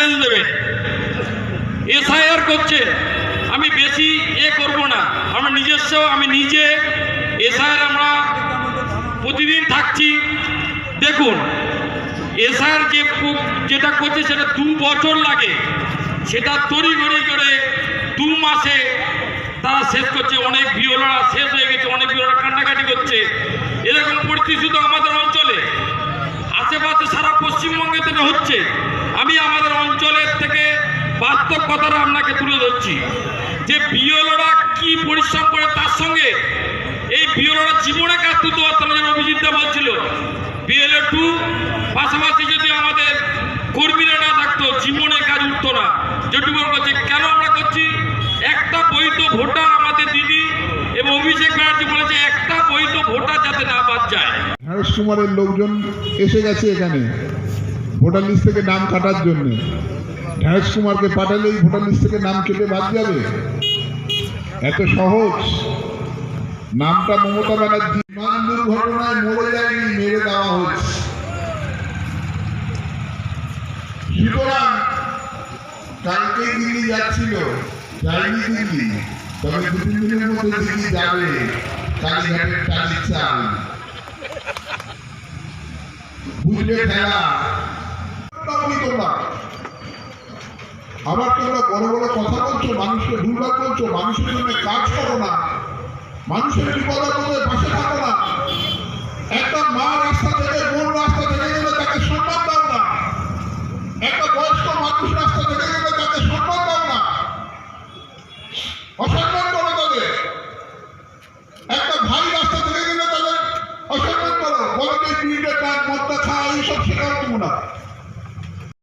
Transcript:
Challenge দেবেন। SIR করছে, আমি বেশি করব না, আমরা আমি নিজে এসআইআর আমরা প্রতিদিন থাকছি। দেখুন এসআইআর যেটা করছে সেটা 2 বছর লাগে, সেটা তড়িঘড়ি করে 2 মাসে তারা শেষ করছে। অনেক বিওলারা শেষ হয়ে গেছে, অনেক বিওলারা কান্নাকাটি করছে। এরকম পরিস্থিতি শুধু আমাদের অঞ্চলে, আশেপাশে সারা পশ্চিমবঙ্গে থেকে হচ্ছে। আমি আমাদের অঞ্চলের থেকে বাস্তব কথাটা আপনাকে তুলে ধরছি যে বিওলারা কি পরিশ্রম করে, তার সঙ্গে এই বিওলারা জীবনে কাজ তুলতে পারতো না। অভিজিৎ দা বলছিল বিএলও 2 পাশাপাশি যদি আমাদের কর্মীরা না থাকতো জীবনে কাজ উঠতো না। যেটুকু করছে কেন আমরা করছি, একটা বৈধ ভোটার আমাদের দিদি এবং অভিষেক ব্যানার্জি বলেছে একটা বৈধ ভোটার যাতে না বাদ যায়। ঢ্যাঁড়স কুমারের লোকজন এসে গেছে এখানে ভোটার লিস্ট থেকে নাম কাটার জন্য। ঢ্যাঁড়স কুমারকে পাঠালেই ভোটার লিস্ট থেকে নাম কেটে বাদ যাবে? এত সহজ? নামটা মমতা ব্যানার্জি। বিমান দুর্ঘটনায় মরে যায়নি, মেরে দেওয়া হচ্ছে। সুতরাং কালকে দিল্লি যাচ্ছিল, যায়নি দিল্লি, তবে 2-3 দিনের মধ্যে দিল্লি যাবে। কালীঘাটের টালির চাল বুঝবে খেলা। আবার তোমরা বড় বড় কথা বলছো, মানুষকে ভুলভাল করছো, মানুষের জন্য কাজ করো না, মানুষের বিপদ আপদে পাশে থাকো না। একটা মা রাস্তা থেকে